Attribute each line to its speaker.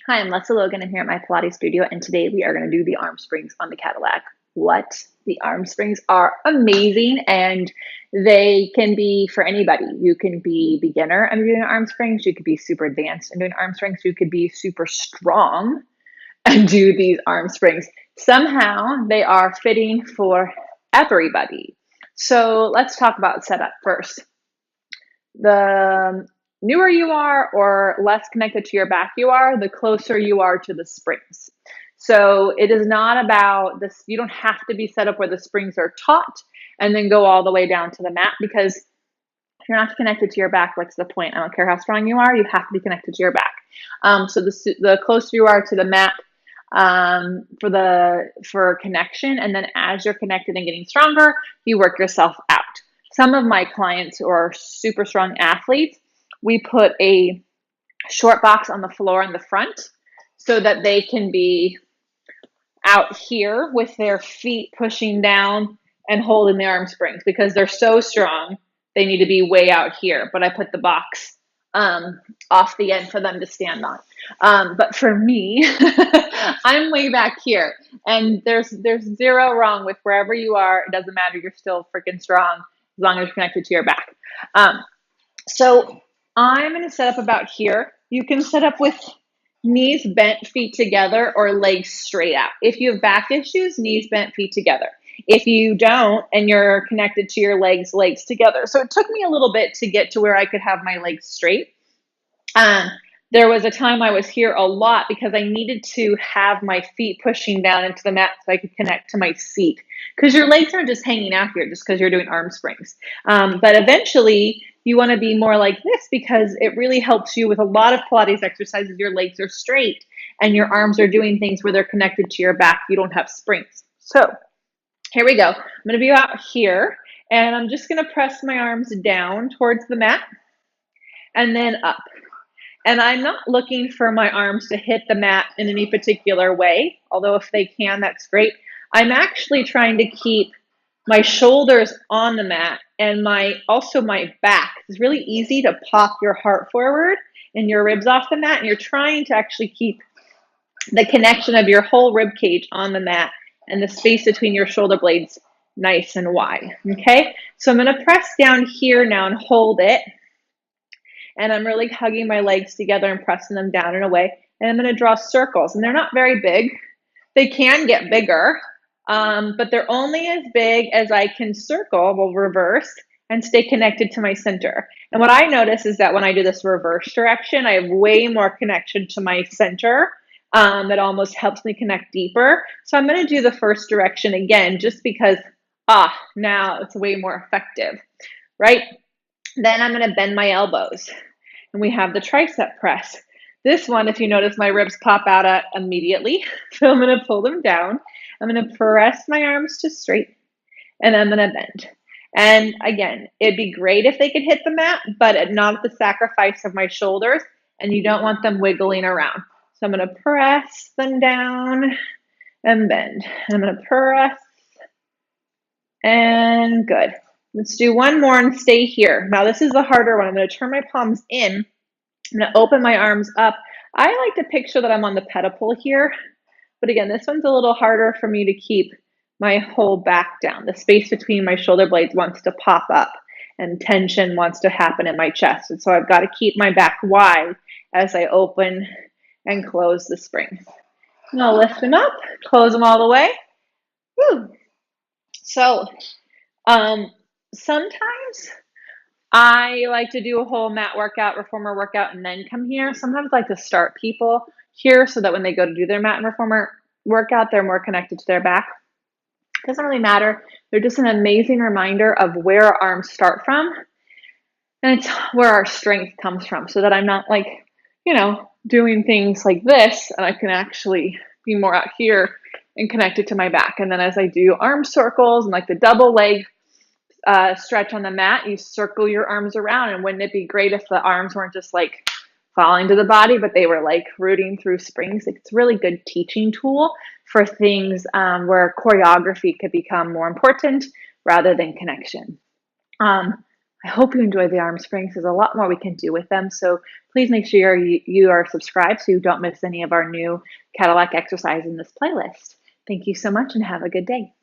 Speaker 1: Hi, I'm Lesley Logan. I'm here at my Pilates studio, and today we are going to do the arm springs on the Cadillac. What? The arm springs are amazing, and they can be for anybody. You can be beginner and doing arm springs. You could be super advanced and doing arm springs. You could be super strong and do these arm springs. Somehow they are fitting for everybody. So let's talk about setup first. The newer you are or less connected to your back you are, the closer you are to the springs. So it is not about this. You don't have to be set up where the springs are taut and then go all the way down to the mat, because if you're not connected to your back, what's the point? I don't care how strong you are, you have to be connected to your back. So the closer you are to the mat, for connection, and then as you're connected and getting stronger, you work yourself out. Some of my clients who are super strong athletes, we put a short box on the floor in the front so that they can be out here with their feet pushing down and holding the arm springs, because they're so strong they need to be way out here, but I put the box off the end for them to stand on. But for me, I'm way back here, and there's zero wrong with wherever you are. It doesn't matter. You're still freaking strong as long as you're connected to your back. So I'm going to set up about here. You can set up with knees bent, feet together, or legs straight out. If you have back issues, knees bent, feet together. If you don't and you're connected to your legs, legs together. So it took me a little bit to get to where I could have my legs straight. Um, there was a time I was here a lot because I needed to have my feet pushing down into the mat so I could connect to my seat. Because your legs aren't just hanging out here just because you're doing arm springs. But eventually, you want to be more like this because it really helps you with a lot of Pilates exercises. Your legs are straight and your arms are doing things where they're connected to your back. You don't have springs. So here we go. I'm going to be out here, and I'm just going to press my arms down towards the mat and then up. And I'm not looking for my arms to hit the mat in any particular way, although if they can, that's great. I'm actually trying to keep my shoulders on the mat and also my back. It's really easy to pop your heart forward and your ribs off the mat, and you're trying to actually keep the connection of your whole rib cage on the mat and the space between your shoulder blades nice and wide. Okay, so I'm going to press down here now and hold it. And I'm really hugging my legs together and pressing them down and away. And I'm going to draw circles. And they're not very big. They can get bigger, but they're only as big as I can circle, well, reverse, and stay connected to my center. And what I notice is that when I do this reverse direction, I have way more connection to my center. That almost helps me connect deeper. So I'm going to do the first direction again, just because, now it's way more effective, right? Then I'm going to bend my elbows, and we have the tricep press. This one, if you notice, my ribs pop out at immediately. So I'm going to pull them down. I'm going to press my arms to straight, and I'm going to bend. And again, it'd be great if they could hit the mat, but not at the sacrifice of my shoulders, and you don't want them wiggling around. So I'm going to press them down and bend. And I'm going to press, and good. Let's do one more and stay here. Now this is the harder one. I'm going to turn my palms in. I'm going to open my arms up. I like to picture that I'm on the pedal here. But again, this one's a little harder for me to keep my whole back down. The space between my shoulder blades wants to pop up, and tension wants to happen in my chest. And so I've got to keep my back wide as I open and close the springs. And I'll lift them up, close them all the way. Woo. So, sometimes I like to do a whole mat workout, reformer workout, and then come here. Sometimes I like to start people here so that when they go to do their mat and reformer workout, they're more connected to their back. It doesn't really matter. They're just an amazing reminder of where our arms start from, and it's where our strength comes from, so that I'm not doing things like this, and I can actually be more out here and connected to my back. And then as I do arm circles and like the double leg stretch on the mat, you circle your arms around. And wouldn't it be great if the arms weren't just like falling to the body, but they were like rooting through springs? It's a really good teaching tool for things where choreography could become more important rather than connection. I hope you enjoy the arm springs. There's a lot more we can do with them. So please make sure you are subscribed so you don't miss any of our new Cadillac exercise in this playlist. Thank you so much and have a good day.